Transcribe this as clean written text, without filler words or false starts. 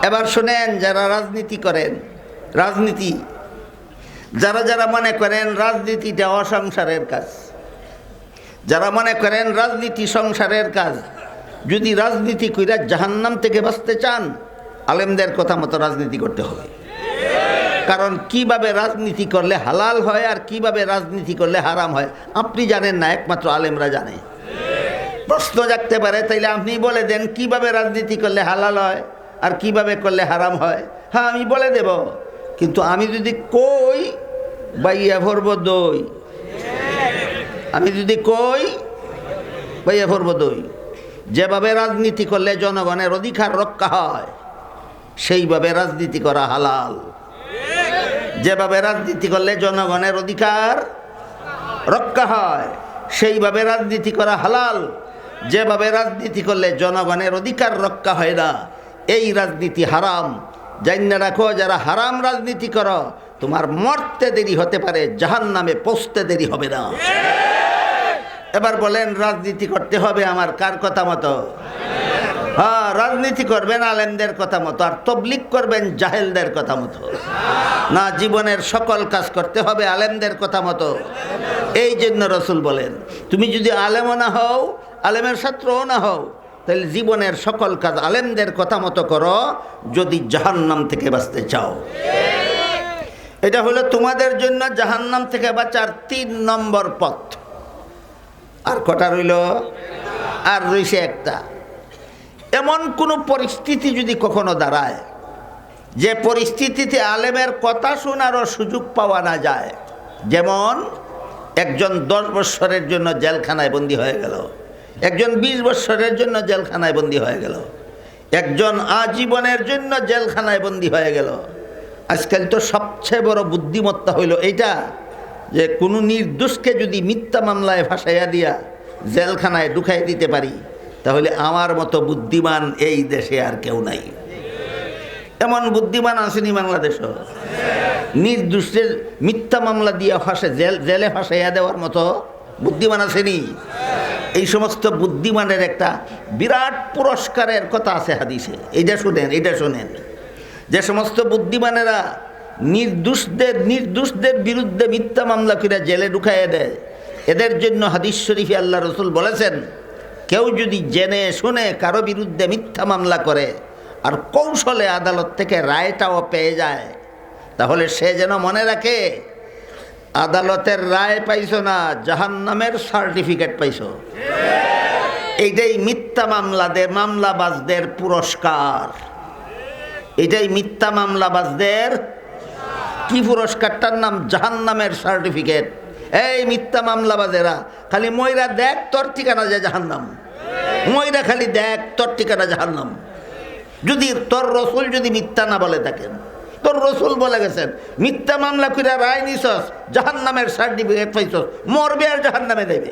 এবার শুনেন, যারা রাজনীতি করেন, রাজনীতি যারা যারা মনে করেন রাজনীতিটা অসংসারের কাজ, যারা মনে করেন রাজনীতি সংসারের কাজ, যদি রাজনীতি কইরা জাহান্নাম থেকে বাঁচতে চান, আলেমদের কথা মতো রাজনীতি করতে হবে। কারণ কিভাবে রাজনীতি করলে হালাল হয় আর কিভাবে রাজনীতি করলে হারাম হয় আপনি জানেন না, একমাত্র আলেমরা জানে। প্রশ্ন জাগতে পারে, তাইলে আপনি বলে দেন কিভাবে রাজনীতি করলে হালাল হয় আর কিভাবে করলে হারাম হয়। হ্যাঁ, আমি বলে দেব, কিন্তু আমি যদি কই বাইয়া ভরব দই, আমি যদি কই বাইয়া ভরব দই, যেভাবে রাজনীতি করলে জনগণের অধিকার রক্ষা হয় সেইভাবে রাজনীতি করা হালাল। যেভাবে রাজনীতি করলে জনগণের অধিকার রক্ষা হয় সেইভাবে রাজনীতি করা হালাল। যেভাবে রাজনীতি করলে জনগণের অধিকার রক্ষা হয় না, এই রাজনীতি হারাম। জাইন্না রাখো, যারা হারাম রাজনীতি করো, তোমার মরতে দেরি হতে পারে, জাহান্নামে পৌঁছতে দেরি হবে না। এবার বলেন, রাজনীতি করতে হবে আমার কার কথা মতো? হ্যাঁ, রাজনীতি করবেন আলেমদের কথা মতো, আর তবলিগ করবেন জাহেলদের কথা মতো না। জীবনের সকল কাজ করতে হবে আলেমদের কথা মতো। এই জন্য রসুল বলেন, তুমি যদি আলেমও না হও, আলেমের ছাত্রও না হও, তাহলে জীবনের সকল কাজ আলেমদের কথা মতো করো, যদি জাহান্নাম থেকে বাঁচতে চাও। এটা হলো তোমাদের জন্য জাহান্নাম থেকে বাঁচার 3 নম্বর পথ। আর কটা রইল? আর রইছে একটা। এমন কোনো পরিস্থিতি যদি কখনো দাঁড়ায় যে পরিস্থিতিতে আলেমের কথা শোনারও সুযোগ পাওয়া না যায়, যেমন একজন 10 বৎসরের জন্য জেলখানায় বন্দী হয়ে গেল, একজন 20 বৎসরের জন্য জেলখানায় বন্দী হয়ে গেল, একজন আজীবনের জন্য জেলখানায় বন্দী হয়ে গেল। আজকাল তো সবচেয়ে বড় বুদ্ধিমত্তা হইল এইটা, যে কোনো নির্দোষকে যদি মিথ্যা মামলায় ফাঁসাইয়া দিয়া জেলখানায় ঢুকাই দিতে পারি, তাহলে আমার মতো বুদ্ধিমান এই দেশে আর কেউ নাই। এমন বুদ্ধিমান আসেনি বাংলাদেশও। নির্দোষের মিথ্যা মামলা দিয়ে জেলে ফাঁসাইয়া দেওয়ার মতো বুদ্ধিমান আসেনি। এই সমস্ত বুদ্ধিমানের একটা বিরাট পুরস্কারের কথা আছে হাদিসে। এইটা শুনেন, যে সমস্ত বুদ্ধিমানেরা নির্দোষদের বিরুদ্ধে মিথ্যা মামলা করে জেলে ঢুকাইয়া দেয়, এদের জন্য হাদিস শরীফে আল্লাহ রসুল বলেছেন, কেউ যদি জেনে শুনে কারো বিরুদ্ধে মিথ্যা মামলা করে আর কৌশলে আদালত থেকে রায়টাও পেয়ে যায়, তাহলে সে যেন মনে রাখে আদালতের রায় পাইছো না, জাহান্নামের সার্টিফিকেট পাইছো। এইটাই মিথ্যা মামলাবাজদের পুরস্কার। এটাই মিথ্যা মামলাবাজদের কি পুরস্কারটার নাম? জাহান্নামের সার্টিফিকেট। এই মিথ্যা মামলাবাজেরা খালি ময়রা দেখ তোর ঠিকানা যায় জাহান্নাম, ময়রা খালি দেখ তোর ঠিকানা জাহান্নাম। যদি তোর রসুল যদি মিথ্যা না বলে থাকেন, তোর রসুল বলে গেছেন মিথ্যা মামলা করে রায় নিছস, জাহান্নামের সার্টিফিকেট পাইছস, মরবে আর জাহান্নামে দেবে।